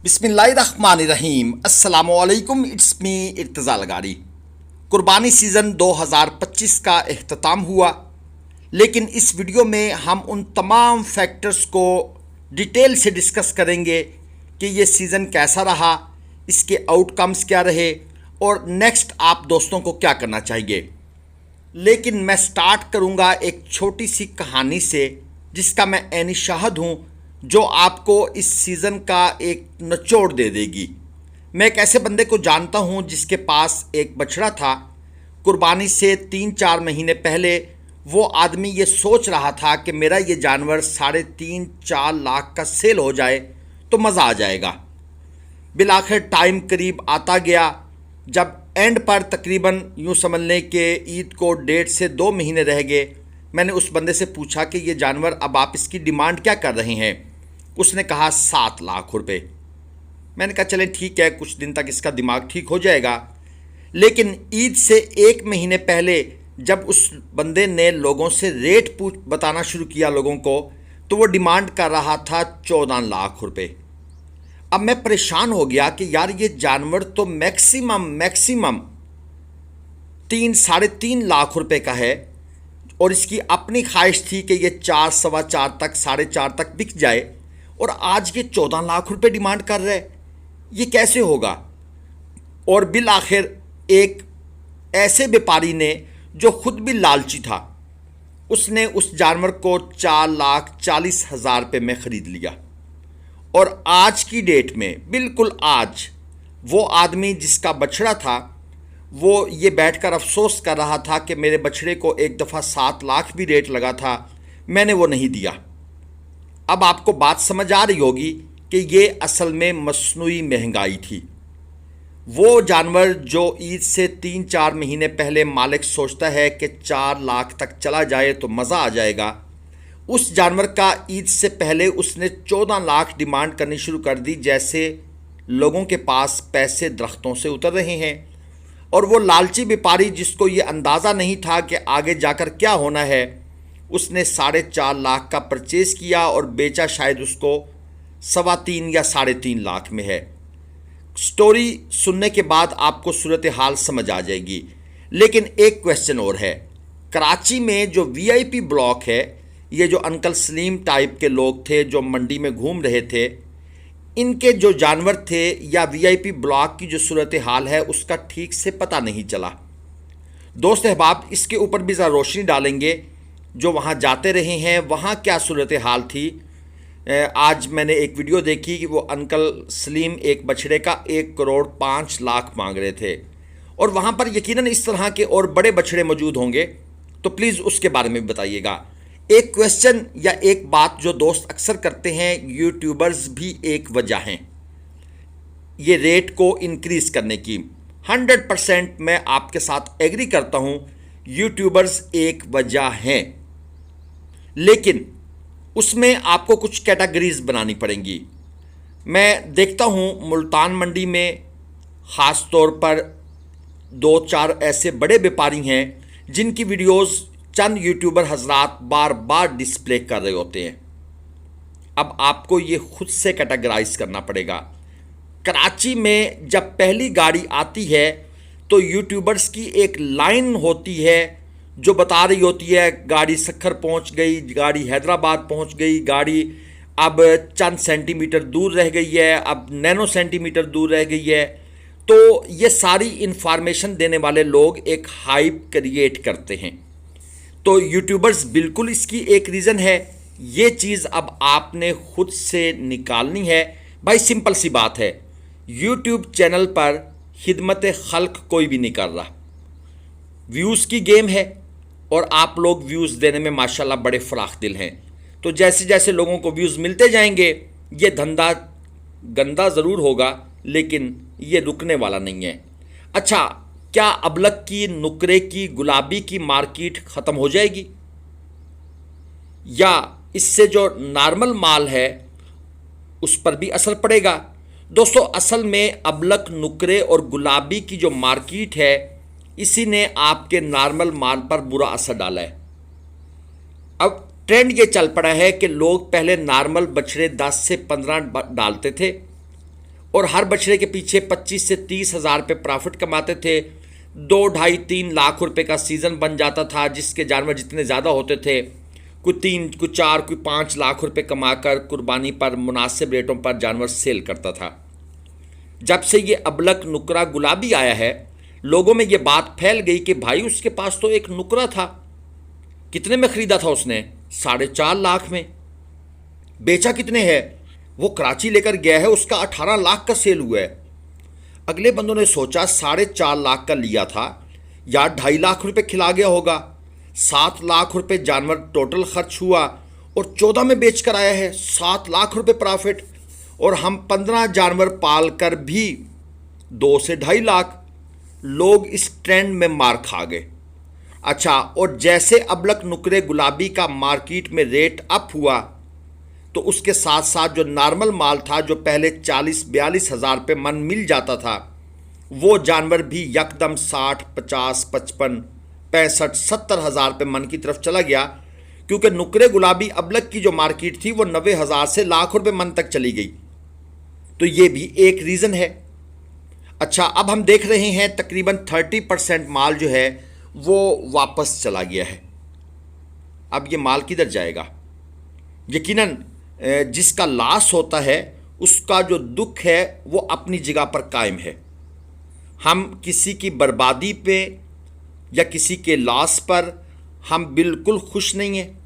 बिस्मिल्लाहिर्रहमानिर्रहीम। अस्सलामुअलैकुम। It's me Irtaza Lagari. कुर्बानी सीज़न 2025 का इख्तिताम हुआ, लेकिन इस वीडियो में हम उन तमाम फैक्टर्स को डिटेल से डिस्कस करेंगे कि ये सीज़न कैसा रहा, इसके आउटकम्स क्या रहे और नेक्स्ट आप दोस्तों को क्या करना चाहिए। लेकिन मैं स्टार्ट करूंगा एक छोटी सी कहानी से जिसका मैं ऐनी शाहिद हूँ, जो आपको इस सीज़न का एक निचोड़ दे देगी। मैं एक ऐसे बंदे को जानता हूँ जिसके पास एक बछड़ा था। कुर्बानी से 3-4 महीने पहले वो आदमी ये सोच रहा था कि मेरा ये जानवर 3.5-4 लाख का सेल हो जाए तो मज़ा आ जाएगा। बिलाखिर टाइम करीब आता गया, जब एंड पर तकरीबन यूँ समझ लें कि ईद को 1.5 से 2 महीने रह गए, मैंने उस बंदे से पूछा कि ये जानवर अब आप इसकी डिमांड क्या कर रहे हैं। उसने कहा 7 लाख रुपए। मैंने कहा चलें ठीक है, कुछ दिन तक इसका दिमाग ठीक हो जाएगा। लेकिन ईद से 1 महीने पहले जब उस बंदे ने लोगों से रेट बताना शुरू किया लोगों को, तो वो डिमांड कर रहा था 14 लाख रुपए। अब मैं परेशान हो गया कि यार ये जानवर तो मैक्सिमम 3-3.5 लाख रुपए का है और इसकी अपनी ख्वाहिश थी कि ये 4-4.25 तक 4.5 तक बिक जाए, और आज ये 14 लाख रुपए डिमांड कर रहे हैं। ये कैसे होगा। और बिल आखिर एक ऐसे व्यापारी ने जो खुद भी लालची था, उसने उस जानवर को 4,40,000 रुपये में ख़रीद लिया। और आज की डेट में, बिल्कुल आज, वो आदमी जिसका बछड़ा था वो ये बैठकर अफसोस कर रहा था कि मेरे बछड़े को एक दफ़ा 7 लाख भी रेट लगा था, मैंने वो नहीं दिया। अब आपको बात समझ आ रही होगी कि ये असल में मसनूई महंगाई थी। वो जानवर जो ईद से 3-4 महीने पहले मालिक सोचता है कि 4 लाख तक चला जाए तो मज़ा आ जाएगा, उस जानवर का ईद से पहले उसने 14 लाख डिमांड करनी शुरू कर दी, जैसे लोगों के पास पैसे दरख्तों से उतर रहे हैं। और वो लालची व्यापारी जिसको ये अंदाज़ा नहीं था कि आगे जाकर क्या होना है, उसने 4.5 लाख का परचेज़ किया और बेचा शायद उसको 3.25 या 3.5 लाख में है। स्टोरी सुनने के बाद आपको सूरत हाल समझ आ जाएगी। लेकिन एक क्वेश्चन और है। कराची में जो वीआईपी ब्लॉक है, ये जो अंकल सलीम टाइप के लोग थे जो मंडी में घूम रहे थे, इनके जो जानवर थे या वीआईपी ब्लॉक की जो सूरत हाल है उसका ठीक से पता नहीं चला। दोस्त अहबाब, इसके ऊपर भी ज़रा रोशनी डालेंगे। जो वहाँ जाते रहे हैं वहाँ क्या सूरत हाल थी। आज मैंने एक वीडियो देखी कि वो अंकल सलीम एक बछड़े का 1,05,00,000 मांग रहे थे, और वहाँ पर यकीनन इस तरह के और बड़े बछड़े मौजूद होंगे, तो प्लीज़ उसके बारे में भी बताइएगा। एक क्वेश्चन या एक बात जो दोस्त अक्सर करते हैं, यूट्यूबर्स भी एक वजह हैं ये रेट को इंक्रीज़ करने की। 100% मैं आपके साथ एग्री करता हूँ, यूट्यूबर्स एक वजह हैं, लेकिन उसमें आपको कुछ कैटेगरीज बनानी पड़ेंगी। मैं देखता हूँ मुल्तान मंडी में ख़ास तौर पर 2-4 ऐसे बड़े व्यापारी हैं जिनकी वीडियोस चंद यूट्यूबर हजरात बार बार डिस्प्ले कर रहे होते हैं। अब आपको ये खुद से कैटेगराइज करना पड़ेगा। कराची में जब पहली गाड़ी आती है तो यूट्यूबर्स की एक लाइन होती है जो बता रही होती है गाड़ी सक्खर पहुंच गई, गाड़ी हैदराबाद पहुंच गई, गाड़ी अब चंद सेंटीमीटर दूर रह गई है, अब नैनो सेंटीमीटर दूर रह गई है। तो ये सारी इंफॉर्मेशन देने वाले लोग एक हाइप क्रिएट करते हैं। तो यूट्यूबर्स बिल्कुल इसकी एक रीज़न है। ये चीज़ अब आपने खुद से निकालनी है। भाई सिंपल सी बात है, यूट्यूब चैनल पर खिदमत खल्क कोई भी नहीं कर रहा। व्यूज़ की गेम है और आप लोग व्यूज़ देने में माशाल्लाह बड़े फराख दिल हैं। तो जैसे जैसे लोगों को व्यूज़ मिलते जाएंगे, ये धंधा गंदा ज़रूर होगा लेकिन ये रुकने वाला नहीं है। अच्छा, क्या अबलक की, नुकरे की, गुलाबी की मार्केट ख़त्म हो जाएगी, या इससे जो नॉर्मल माल है उस पर भी असर पड़ेगा? दोस्तों, असल में अबलक, नुकरे और गुलाबी की जो मार्केट है, इसी ने आपके नॉर्मल माल पर बुरा असर डाला है। अब ट्रेंड ये चल पड़ा है कि लोग पहले नॉर्मल बछड़े 10 से 15 डालते थे, और हर बछड़े के पीछे 25 से 30 हज़ार रुपये प्रॉफिट कमाते थे। 2, 2.5, 3 लाख रुपए का सीज़न बन जाता था, जिसके जानवर जितने ज़्यादा होते थे, कोई 3, कोई 4, कोई 5 लाख रुपए कमाकर कुर्बानी पर मुनासिब रेटों पर जानवर सेल करता था। जब से ये अबलक नुकरा गुलाबी आया है, लोगों में ये बात फैल गई कि भाई उसके पास तो एक नुकरा था। कितने में ख़रीदा था उसने? 4.5 लाख में। बेचा कितने है? वो कराची लेकर गया है, उसका 18 लाख का सेल हुआ है। अगले बंदों ने सोचा 4.5 लाख का लिया था, या 2.5 लाख रुपए खिला गया होगा। 7 लाख रुपए जानवर टोटल खर्च हुआ और 14 में बेच कर आया है, 7 लाख रुपए प्रॉफिट। और हम 15 जानवर पाल कर भी 2 से 2.5 लाख। लोग इस ट्रेंड में मार खा गए। अच्छा, और जैसे अबलक नुकरे गुलाबी का मार्केट में रेट अप हुआ, तो उसके साथ साथ जो नॉर्मल माल था, जो पहले 40-42 हज़ार रुपये मन मिल जाता था, वो जानवर भी यकदम 60, 50, 55, 65, 70 हज़ार रुपये मन की तरफ चला गया। क्योंकि नुकरे गुलाबी अबलक की जो मार्केट थी वो 90 हज़ार से लाख रुपये मन तक चली गई। तो ये भी एक रीज़न है। अच्छा, अब हम देख रहे हैं तकरीबन 30% माल जो है वो वापस चला गया है। अब ये माल किधर जाएगा? यकीनन जिसका लॉस होता है उसका जो दुख है वो अपनी जगह पर कायम है। हम किसी की बर्बादी पे या किसी के लॉस पर हम बिल्कुल खुश नहीं हैं।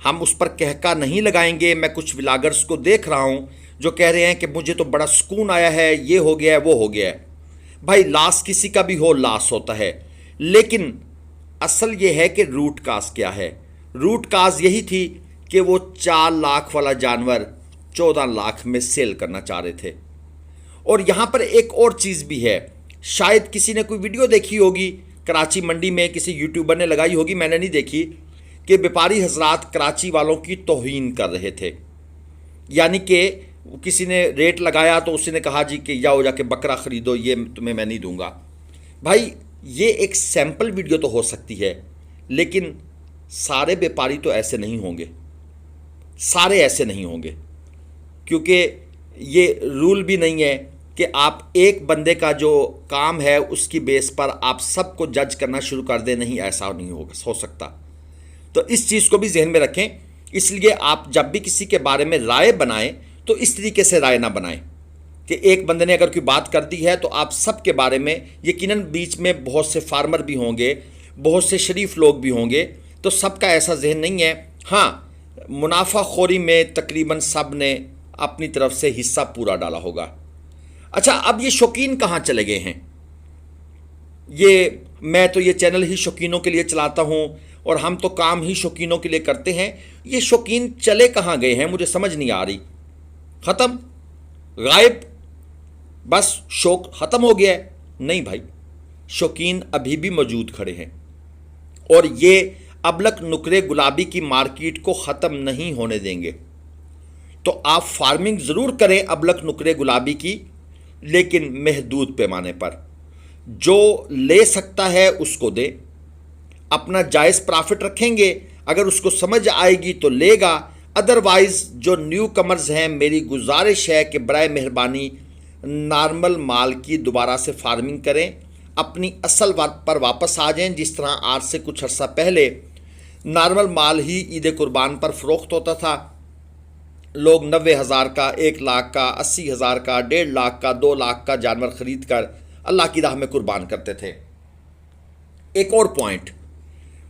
हम उस पर कहका नहीं लगाएंगे। मैं कुछ व्लॉगर्स को देख रहा हूँ जो कह रहे हैं कि मुझे तो बड़ा सुकून आया है, ये हो गया है, वो हो गया है। भाई, लॉस किसी का भी हो, लॉस होता है, लेकिन असल ये है कि रूट काज क्या है। रूट काज यही थी कि वो 4 लाख वाला जानवर 14 लाख में सेल करना चाह रहे थे। और यहाँ पर एक और चीज़ भी है, शायद किसी ने कोई वीडियो देखी होगी, कराची मंडी में किसी यूट्यूबर ने लगाई होगी, मैंने नहीं देखी, कि व्यापारी हजरात कराची वालों की तौहीन कर रहे थे। यानी कि किसी ने रेट लगाया तो उसी ने कहा जी कि जाओ जाके बकरा ख़रीदो, ये तुम्हें मैं नहीं दूंगा। भाई, ये एक सैंपल वीडियो तो हो सकती है, लेकिन सारे व्यापारी तो ऐसे नहीं होंगे, सारे ऐसे नहीं होंगे। क्योंकि ये रूल भी नहीं है कि आप एक बंदे का जो काम है उसकी बेस पर आप सबको जज करना शुरू कर दें। नहीं, ऐसा नहीं हो सकता। तो इस चीज़ को भी जहन में रखें। इसलिए आप जब भी किसी के बारे में राय बनाएं तो इस तरीके से राय ना बनाएं कि एक बंदे ने अगर कोई बात कर दी है तो आप सब के बारे में, यकीनन बीच में बहुत से फार्मर भी होंगे, बहुत से शरीफ लोग भी होंगे, तो सबका ऐसा जहन नहीं है। हाँ, मुनाफाखोरी में तकरीबन सब ने अपनी तरफ से हिस्सा पूरा डाला होगा। अच्छा, अब ये शौकीन कहाँ चले गए हैं? मैं तो ये चैनल ही शौकीनों के लिए चलाता हूँ और हम तो काम ही शौकीनों के लिए करते हैं। ये शौकीन चले कहाँ गए हैं, मुझे समझ नहीं आ रही। ख़त्म, गायब, बस शौक ख़त्म हो गया है? नहीं भाई, शौकीन अभी भी मौजूद खड़े हैं और ये अबलक नुकरे गुलाबी की मार्केट को ख़त्म नहीं होने देंगे। तो आप फार्मिंग ज़रूर करें अबलक नुकरे गुलाबी की, लेकिन महदूद पैमाने पर। जो ले सकता है उसको दे, अपना जायज़ प्रॉफिट रखेंगे, अगर उसको समझ आएगी तो लेगा। अदरवाइज़ जो न्यू कमर्स हैं, मेरी गुजारिश है कि बराए मेहरबानी नॉर्मल माल की दोबारा से फार्मिंग करें, अपनी असल वर्क पर वापस आ जाएं। जिस तरह आज से कुछ अर्सा पहले नॉर्मल माल ही ईद कुर्बान पर फ़रोख्त होता था, लोग 90 हज़ार का, 1 लाख का, 80 हज़ार का, 1.5 लाख का, 2 लाख का जानवर ख़रीद कर अल्लाह की राह में कुर्बान करते थे। एक और पॉइंट,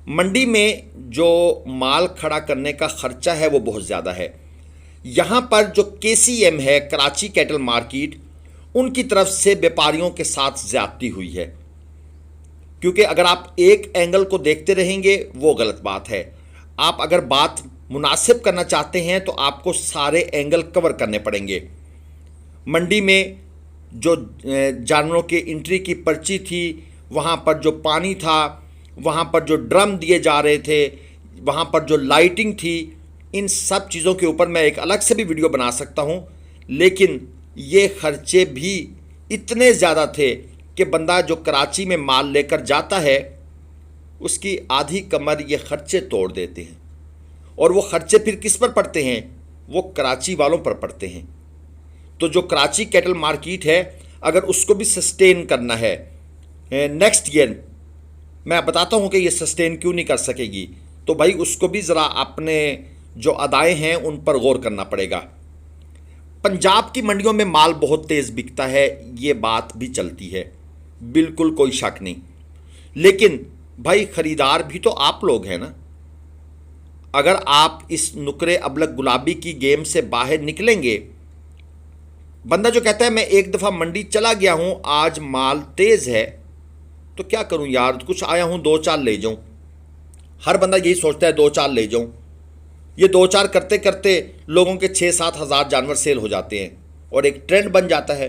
मंडी में जो माल खड़ा करने का ख़र्चा है वो बहुत ज़्यादा है। यहाँ पर जो KCM है, कराची कैटल मार्केट, उनकी तरफ से व्यापारियों के साथ ज़्यादती हुई है। क्योंकि अगर आप एक एंगल को देखते रहेंगे वो गलत बात है। आप अगर बात मुनासिब करना चाहते हैं तो आपको सारे एंगल कवर करने पड़ेंगे। मंडी में जो जानवरों के एंट्री की पर्ची थी, वहाँ पर जो पानी था, वहाँ पर जो ड्रम दिए जा रहे थे, वहाँ पर जो लाइटिंग थी, इन सब चीज़ों के ऊपर मैं एक अलग से भी वीडियो बना सकता हूँ। लेकिन ये खर्चे भी इतने ज़्यादा थे कि बंदा जो कराची में माल लेकर जाता है उसकी आधी कमर ये खर्चे तोड़ देते हैं। और वो खर्चे फिर किस पर पड़ते हैं? वो कराची वालों पर पड़ते हैं। तो जो कराची कैटल मार्केट है, अगर उसको भी सस्टेन करना है नेक्स्ट ईयर, मैं बताता हूँ कि ये सस्टेन क्यों नहीं कर सकेगी, तो भाई उसको भी ज़रा अपने जो अदाएँ हैं उन पर गौर करना पड़ेगा। पंजाब की मंडियों में माल बहुत तेज़ बिकता है, ये बात भी चलती है, बिल्कुल कोई शक नहीं। लेकिन भाई ख़रीदार भी तो आप लोग हैं ना। अगर आप इस नुकरे अबलग गुलाबी की गेम से बाहर निकलेंगे, बंदा जो कहता है मैं एक दफ़ा मंडी चला गया हूँ, आज माल तेज़ है तो क्या करूँ यार, कुछ आया हूँ दो चार ले जाऊँ। हर बंदा यही सोचता है दो चार ले जाऊँ। ये दो चार करते करते लोगों के 6-7 हज़ार जानवर सेल हो जाते हैं और एक ट्रेंड बन जाता है।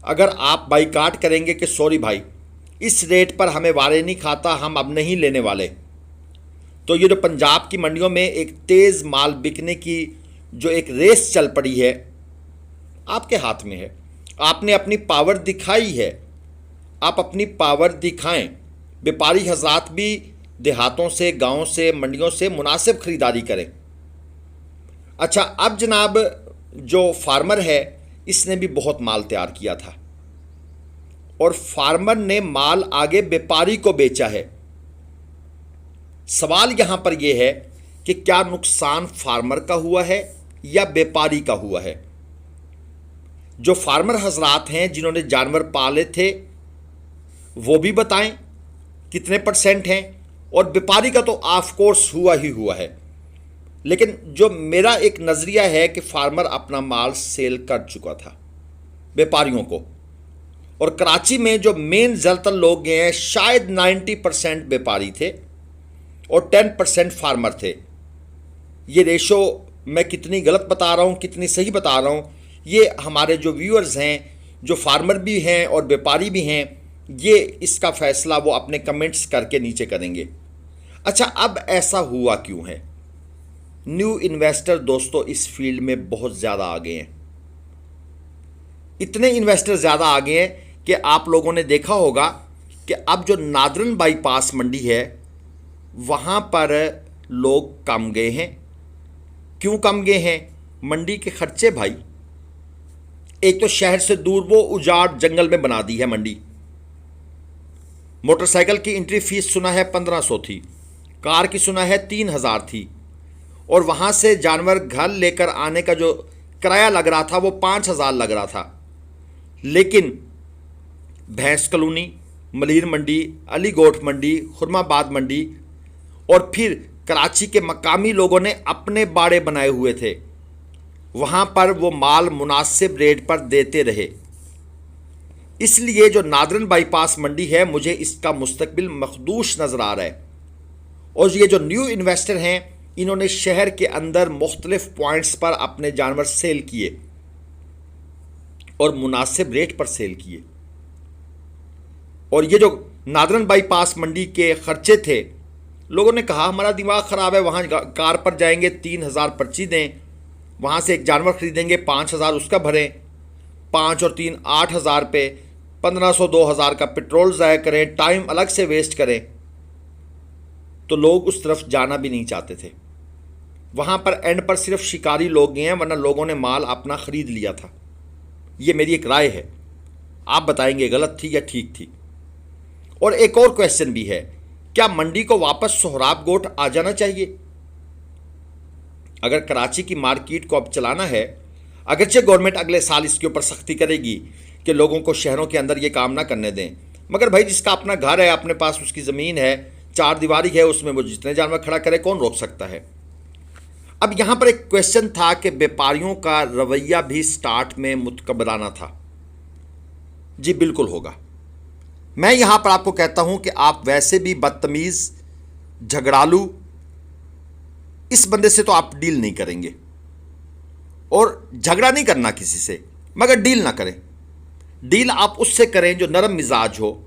अगर आप बाइकाट करेंगे कि सॉरी भाई इस रेट पर हमें वारे नहीं खाता, हम अब नहीं लेने वाले, तो ये जो पंजाब की मंडियों में एक तेज़ माल बिकने की जो एक रेस चल पड़ी है, आपके हाथ में है। आपने अपनी पावर दिखाई है, आप अपनी पावर दिखाएं। व्यापारी हजरात भी देहातों से, गांवों से, मंडियों से मुनासिब ख़रीदारी करें। अच्छा, अब जनाब जो फार्मर है इसने भी बहुत माल तैयार किया था और फार्मर ने माल आगे व्यापारी को बेचा है। सवाल यहाँ पर यह है कि क्या नुकसान फार्मर का हुआ है या व्यापारी का हुआ है। जो फार्मर हजरात हैं जिन्होंने जानवर पाले थे वो भी बताएं कितने % हैं, और व्यापारी का तो ऑफ कोर्स हुआ ही हुआ है। लेकिन जो मेरा एक नज़रिया है कि फार्मर अपना माल सेल कर चुका था व्यापारियों को, और कराची में जो मेन ज़्यादातर लोग गए हैं शायद 90% व्यापारी थे और 10% फार्मर थे। ये रेशो मैं कितनी गलत बता रहा हूँ कितनी सही बता रहा हूँ, ये हमारे जो व्यूअर्स हैं जो फार्मर भी हैं और व्यापारी भी हैं, ये इसका फ़ैसला वो अपने कमेंट्स करके नीचे करेंगे। अच्छा, अब ऐसा हुआ क्यों है। न्यू इन्वेस्टर दोस्तों इस फील्ड में बहुत ज़्यादा आ गए हैं। इतने इन्वेस्टर ज़्यादा आ गए हैं कि आप लोगों ने देखा होगा कि अब जो नादरन बाईपास मंडी है वहाँ पर लोग कम गए हैं। क्यों कम गए हैं? मंडी के खर्चे भाई। एक तो शहर से दूर वो उजाड़ जंगल में बना दी है मंडी। मोटरसाइकिल की एंट्री फीस सुना है 1500 थी, कार की सुना है 3000 थी, और वहाँ से जानवर घर लेकर आने का जो किराया लग रहा था वो 5000 लग रहा था। लेकिन भैंस कॉलोनी, मलीर मंडी, अली गोट मंडी, खुरमाबाद मंडी और फिर कराची के मकामी लोगों ने अपने बाड़े बनाए हुए थे, वहाँ पर वो माल मुनासिब रेट पर देते रहे। इसलिए जो नादरन बाईपास मंडी है मुझे इसका मुस्तकबिल मखदूश नज़र आ रहा है। और ये जो न्यू इन्वेस्टर हैं इन्होंने शहर के अंदर मुख्तलिफ पॉइंट्स पर अपने जानवर सेल किए और मुनासिब रेट पर सेल किए। और ये जो नादरन बाईपास मंडी के खर्चे थे, लोगों ने कहा हमारा दिमाग ख़राब है, वहाँ कार पर जाएंगे 3000 पर्ची दें, वहाँ से एक जानवर ख़रीदेंगे 5000 उसका भरें, 5 और 3 8000 पे 1500-2000 का पेट्रोल ज़ाया करें, टाइम अलग से वेस्ट करें। तो लोग उस तरफ जाना भी नहीं चाहते थे। वहाँ पर एंड पर सिर्फ शिकारी लोग गए हैं, वरना लोगों ने माल अपना ख़रीद लिया था। ये मेरी एक राय है, आप बताएंगे गलत थी या ठीक थी। और एक और क्वेश्चन भी है, क्या मंडी को वापस सोहराब गोट आ जाना चाहिए? अगर कराची की मार्केट को अब चलाना है, अगरचे गवर्नमेंट अगले साल इसके ऊपर सख्ती करेगी कि लोगों को शहरों के अंदर ये काम ना करने दें, मगर भाई जिसका अपना घर है, अपने पास उसकी ज़मीन है, 4 दीवारी है, उसमें वो जितने जानवर खड़ा करे कौन रोक सकता है। अब यहाँ पर एक क्वेश्चन था कि व्यापारियों का रवैया भी स्टार्ट में मुतकबराना था। जी बिल्कुल होगा। मैं यहाँ पर आपको कहता हूँ कि आप वैसे भी बदतमीज़, झगड़ालू, इस बंदे से तो आप डील नहीं करेंगे, और झगड़ा नहीं करना किसी से, मगर डील ना करें। डील आप उससे करें जो नरम मिजाज हो,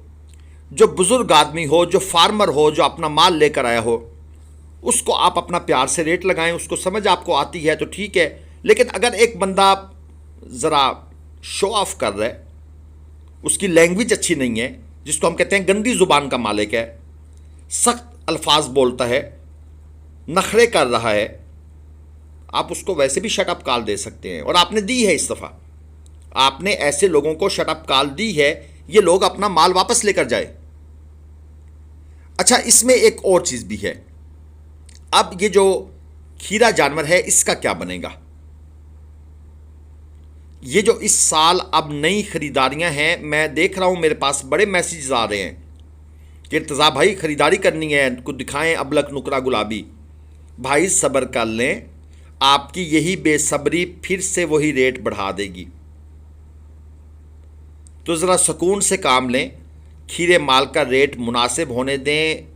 जो बुज़ुर्ग आदमी हो, जो फार्मर हो, जो अपना माल लेकर आया हो। उसको आप अपना प्यार से रेट लगाएं, उसको समझ आपको आती है तो ठीक है। लेकिन अगर एक बंदा ज़रा शो ऑफ कर रहा है, उसकी लैंग्वेज अच्छी नहीं है, जिसको हम कहते हैं गंदी ज़ुबान का मालिक है, सख्त अल्फाज बोलता है, नखरे कर रहा है, आप उसको वैसे भी शट अप कॉल दे सकते हैं, और आपने दी है इस दफ़ा। आपने ऐसे लोगों को शटअप कॉल दी है, ये लोग अपना माल वापस लेकर जाए। अच्छा, इसमें एक और चीज़ भी है। अब ये जो खीरा जानवर है इसका क्या बनेगा? ये जो इस साल अब नई खरीदारियां हैं, मैं देख रहा हूं मेरे पास बड़े मैसेज आ रहे हैं कि इर्तज़ा भाई खरीदारी करनी है, कुछ दिखाएं अबलक नुकरा गुलाबी। भाई सब्र कर लें, आपकी यही बेसब्री फिर से वही रेट बढ़ा देगी। तो ज़रा सुकून से काम लें, खीरे माल का रेट मुनासिब होने दें।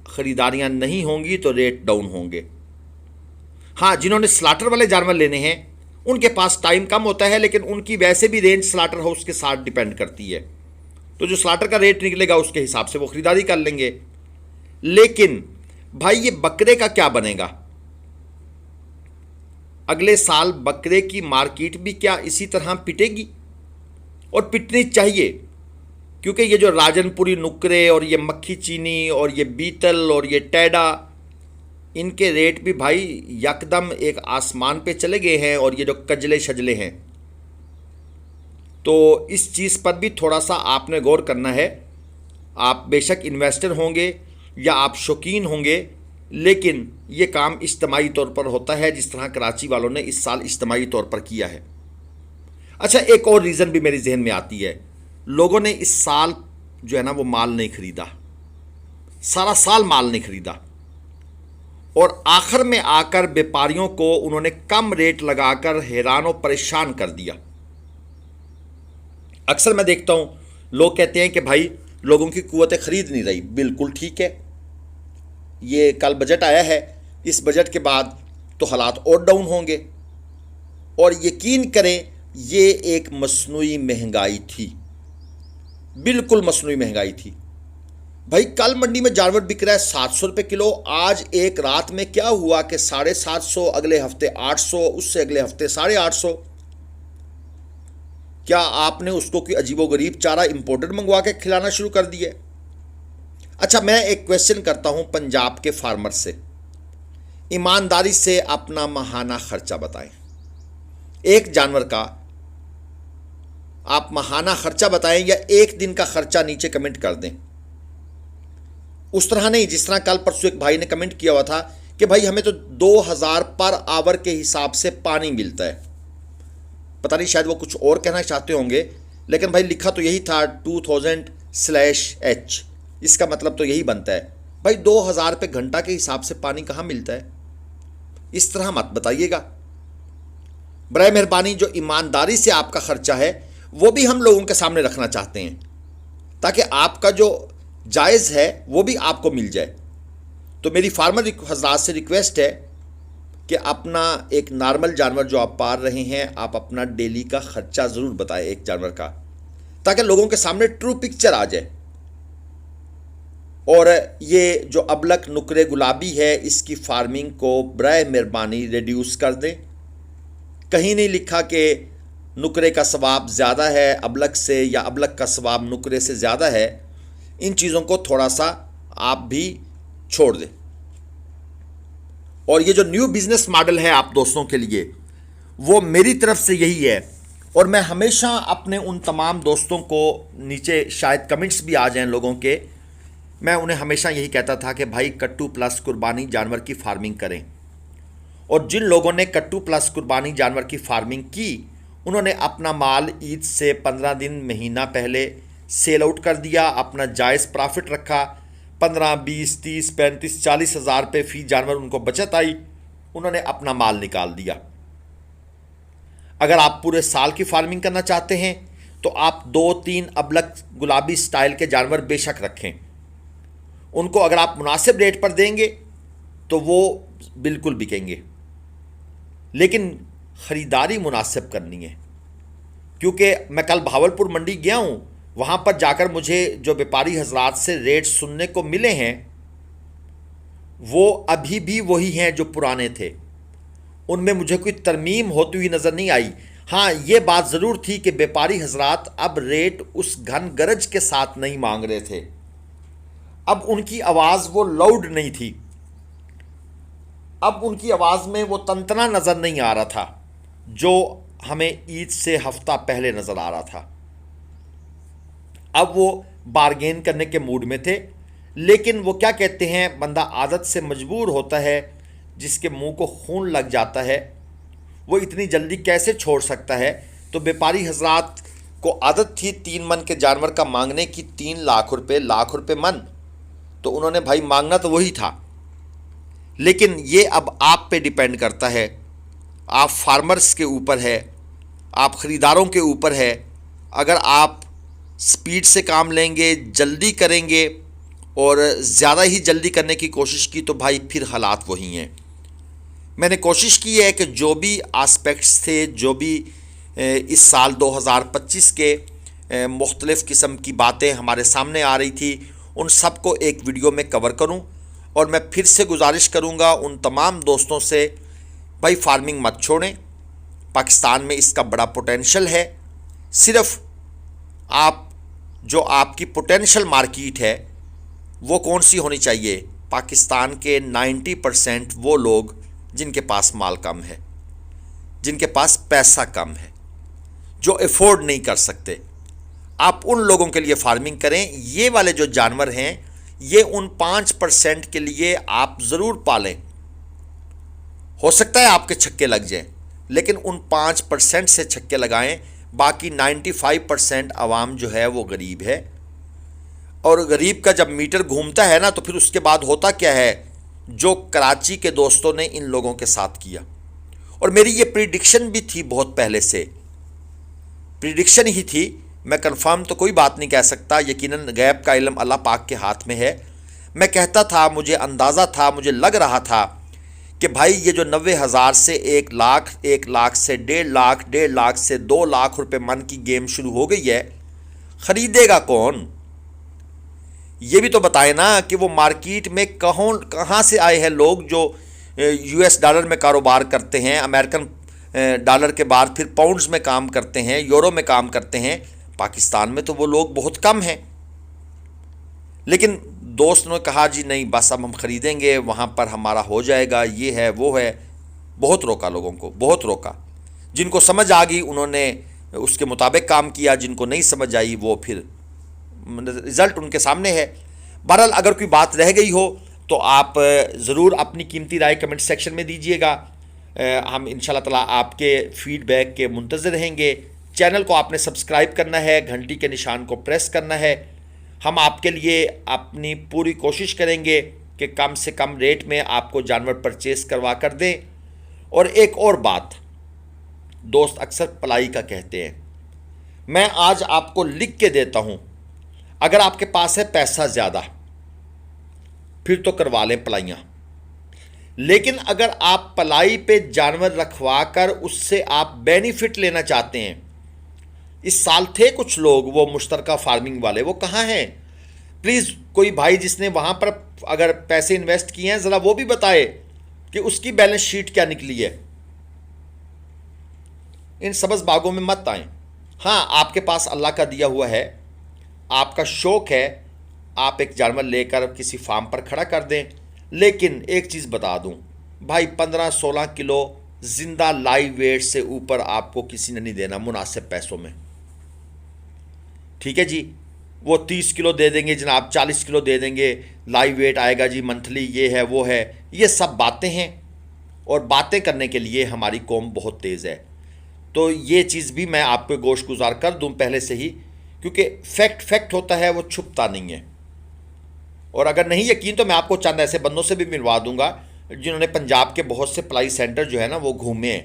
ख़रीदारियाँ नहीं होंगी तो रेट डाउन होंगे। हाँ, जिन्होंने स्लाटर वाले जानवर लेने हैं उनके पास टाइम कम होता है, लेकिन उनकी वैसे भी रेंज स्लाटर हाउस के साथ डिपेंड करती है। तो जो स्लाटर का रेट निकलेगा उसके हिसाब से वो ख़रीदारी कर लेंगे। लेकिन भाई ये बकरे का क्या बनेगा? अगले साल बकरे की मार्केट भी क्या इसी तरह पिटेगी? और पिटनी चाहिए, क्योंकि ये जो राजनपुरी नुकरे और ये मक्खी चीनी और ये बीतल और ये टैडा, इनके रेट भी भाई यकदम एक आसमान पे चले गए हैं। और ये जो कजले शजले हैं, तो इस चीज़ पर भी थोड़ा सा आपने गौर करना है। आप बेशक इन्वेस्टर होंगे या आप शौकीन होंगे, लेकिन ये काम इज्तमाही तौर पर होता है, जिस तरह कराची वालों ने इस साल इज्तमाही तौर पर किया है। अच्छा, एक और रीज़न भी मेरे जहन में आती है। लोगों ने इस साल जो है ना वो माल नहीं ख़रीदा, सारा साल माल नहीं ख़रीदा, और आखिर में आकर व्यापारियों को उन्होंने कम रेट लगाकर हैरान और परेशान कर दिया। अक्सर मैं देखता हूं लोग कहते हैं कि भाई लोगों की कुव्वत ख़रीद नहीं रही। बिल्कुल ठीक है, ये कल बजट आया है, इस बजट के बाद तो हालात और डाउन होंगे। और यकीन करें, ये एक मसनूई महंगाई थी, बिल्कुल मसनूई महंगाई थी। भाई कल मंडी में जानवर बिक रहा है 700 रुपये किलो। आज एक रात में क्या हुआ कि 750, अगले हफ्ते 800, उससे अगले हफ्ते 850। क्या आपने उसको कोई अजीबोगरीब चारा इंपोर्टेड मंगवा के खिलाना शुरू कर दिया? अच्छा, मैं एक क्वेश्चन करता हूं पंजाब के फार्मर से, ईमानदारी से अपना माहाना खर्चा बताएं। एक जानवर का आप माहाना खर्चा बताएं या एक दिन का खर्चा नीचे कमेंट कर दें। उस तरह नहीं जिस तरह कल परसों एक भाई ने कमेंट किया हुआ था कि भाई हमें तो 2000 पर आवर के हिसाब से पानी मिलता है। पता नहीं, शायद वो कुछ और कहना चाहते होंगे, लेकिन भाई लिखा तो यही था 2000/H। इसका मतलब तो यही बनता है भाई 2000 रुपये घंटा के हिसाब से पानी कहाँ मिलता है? इस तरह मत बताइएगा। बराए मेहरबानी, जो ईमानदारी से आपका खर्चा है वो भी हम लोगों के सामने रखना चाहते हैं, ताकि आपका जो जायज़ है वो भी आपको मिल जाए। तो मेरी फार्मर हजरात से रिक्वेस्ट है कि अपना एक नॉर्मल जानवर जो आप पाल रहे हैं, आप अपना डेली का खर्चा ज़रूर बताएं एक जानवर का, ताकि लोगों के सामने ट्रू पिक्चर आ जाए। और ये जो अबलक नुकरे गुलाबी है, इसकी फार्मिंग को बराए मेहरबानी रिड्यूस कर दें। कहीं नहीं लिखा कि नुकरे का सवाब ज़्यादा है अबलक से या अबलक का सवाब नुकरे से ज़्यादा है। इन चीज़ों को थोड़ा सा आप भी छोड़ दें। और ये जो न्यू बिज़नेस मॉडल है आप दोस्तों के लिए, वो मेरी तरफ से यही है। और मैं हमेशा अपने उन तमाम दोस्तों को, नीचे शायद कमेंट्स भी आ जाएं लोगों के, मैं उन्हें हमेशा यही कहता था कि भाई कट्टू प्लस कुर्बानी जानवर की फार्मिंग करें। और जिन लोगों ने कट्टू प्लस कुर्बानी जानवर की फार्मिंग की, उन्होंने अपना माल ईद से 15 दिन महीना पहले सेल आउट कर दिया, अपना जायज़ प्रॉफिट रखा। 15, 20, 30, 35, 40 हज़ार रुपये फी जानवर उनको बचत आई, उन्होंने अपना माल निकाल दिया। अगर आप पूरे साल की फार्मिंग करना चाहते हैं तो आप 2-3 अबलक गुलाबी स्टाइल के जानवर बेशक रखें। उनको अगर आप मुनासिब रेट पर देंगे तो वो बिल्कुल बिकेंगे, लेकिन ख़रीदारी मुनासिब करनी है। क्योंकि मैं कल भावलपुर मंडी गया हूँ, वहाँ पर जाकर मुझे जो व्यापारी हजरात से रेट सुनने को मिले हैं वो अभी भी वही हैं जो पुराने थे। उनमें मुझे कोई तरमीम होती हुई नज़र नहीं आई। हाँ, ये बात ज़रूर थी कि व्यापारी हजरात अब रेट उस घन गरज के साथ नहीं मांग रहे थे। अब उनकी आवाज़ वो लाउड नहीं थी, अब उनकी आवाज़ में वो तंतना नज़र नहीं आ रहा था जो हमें ईद से हफ्ता पहले नज़र आ रहा था। अब वो बारगेन करने के मूड में थे, लेकिन वो क्या कहते हैं, बंदा आदत से मजबूर होता है, जिसके मुंह को खून लग जाता है वो इतनी जल्दी कैसे छोड़ सकता है। तो व्यापारी हजरात को आदत थी 3 मन के जानवर का मांगने की, 3 लाख रुपए मन। तो उन्होंने भाई मांगना तो वही था, लेकिन ये अब आप पे डिपेंड करता है, आप फार्मर्स के ऊपर है, आप ख़रीदारों के ऊपर है। अगर आप स्पीड से काम लेंगे, जल्दी करेंगे और ज़्यादा ही जल्दी करने की कोशिश की, तो भाई फिर हालात वही हैं। मैंने कोशिश की है कि जो भी एस्पेक्ट्स थे, जो भी इस साल 2025 के मुख्तलिफ़ किस्म की बातें हमारे सामने आ रही थी, उन सब को एक वीडियो में कवर करूं। और मैं फिर से गुजारिश करूंगा उन तमाम दोस्तों से, भाई फार्मिंग मत छोड़ें, पाकिस्तान में इसका बड़ा पोटेंशल है। सिर्फ आप जो आपकी पोटेंशियल मार्केट है वो कौन सी होनी चाहिए, पाकिस्तान के 90% वो लोग जिनके पास माल कम है, जिनके पास पैसा कम है, जो अफोर्ड नहीं कर सकते, आप उन लोगों के लिए फार्मिंग करें। ये वाले जो जानवर हैं ये उन 5% के लिए आप ज़रूर पालें। हो सकता है आपके छक्के लग जाएं, लेकिन उन 5% से छक्के लगाएं। बाकी 95% आवाम जो है वो गरीब है, और गरीब का जब मीटर घूमता है ना, तो फिर उसके बाद होता क्या है, जो कराची के दोस्तों ने इन लोगों के साथ किया। और मेरी ये प्रिडिक्शन भी थी, बहुत पहले से प्रिडिक्शन ही थी, मैं कंफर्म तो कोई बात नहीं कह सकता, यकीनन गैब का इल्म अल्लाह पाक के हाथ में है। मैं कहता था, मुझे अंदाज़ा था, मुझे लग रहा था कि भाई ये जो 90,000 से 1 लाख, 1 लाख से 1.5 लाख, 1.5 लाख से 2 लाख रुपए मन की गेम शुरू हो गई है, ख़रीदेगा कौन? ये भी तो बताए ना कि वो मार्केट में कहाँ से आए हैं लोग जो US डॉलर में कारोबार करते हैं, अमेरिकन डॉलर के बाद फिर पाउंड्स में काम करते हैं, यूरो में काम करते हैं। पाकिस्तान में तो वो लोग बहुत कम हैं। लेकिन दोस्त ने कहा जी नहीं, बस अब हम ख़रीदेंगे, वहाँ पर हमारा हो जाएगा, ये है वो है। बहुत रोका लोगों को, बहुत रोका। जिनको समझ आ गई उन्होंने उसके मुताबिक काम किया, जिनको नहीं समझ आई वो फिर रिज़ल्ट उनके सामने है। बहरहाल अगर कोई बात रह गई हो तो आप ज़रूर अपनी कीमती राय कमेंट सेक्शन में दीजिएगा। हम इंशाल्लाह ताला आपके फ़ीडबैक के मुंतज़िर रहेंगे। चैनल को आपने सब्सक्राइब करना है, घंटी के निशान को प्रेस करना है। हम आपके लिए अपनी पूरी कोशिश करेंगे कि कम से कम रेट में आपको जानवर परचेज़ करवा कर दें। और एक और बात, दोस्त अक्सर पलाई का कहते हैं, मैं आज आपको लिख के देता हूँ, अगर आपके पास है पैसा ज़्यादा फिर तो करवा लें पलाइयाँ, लेकिन अगर आप पलाई पे जानवर रखवा कर उससे आप बेनिफिट लेना चाहते हैं, इस साल थे कुछ लोग वो मुश्तरका फार्मिंग वाले, वो कहाँ हैं? प्लीज़ कोई भाई जिसने वहाँ पर अगर पैसे इन्वेस्ट किए हैं ज़रा वो भी बताए कि उसकी बैलेंस शीट क्या निकली है। इन सबज़ बागों में मत आएँ। हाँ, आपके पास अल्लाह का दिया हुआ है, आपका शौक़ है, आप एक जानवर लेकर किसी फार्म पर खड़ा कर दें। लेकिन एक चीज़ बता दूं भाई, 15-16 किलो ज़िंदा लाइव वेट से ऊपर आपको किसी ने नहीं देना मुनासिब पैसों में। ठीक है जी, वो 30 किलो दे देंगे जनाब, 40 किलो दे देंगे, लाइव वेट आएगा जी मंथली, ये है वो है, ये सब बातें हैं। और बातें करने के लिए हमारी कौम बहुत तेज़ है। तो ये चीज़ भी मैं आपको गोश गुजार कर दूं पहले से ही, क्योंकि फैक्ट होता है, वो छुपता नहीं है। और अगर नहीं यकीन तो मैं आपको चंद ऐसे बंदों से भी मिलवा दूंगा जिन्होंने पंजाब के बहुत से पलाई सेंटर जो है ना वो घूमे हैं।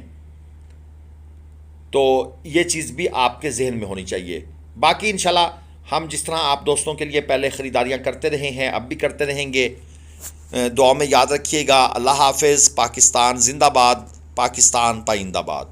तो ये चीज़ भी आपके जहन में होनी चाहिए। बाकी इंशाल्लाह हम जिस तरह आप दोस्तों के लिए पहले ख़रीदारियाँ करते रहे हैं, अब भी करते रहेंगे। दुआ में याद रखिएगा। अल्लाह हाफ़िज़। पाकिस्तान ज़िंदाबाद, पाकिस्तान पाइंदाबाद।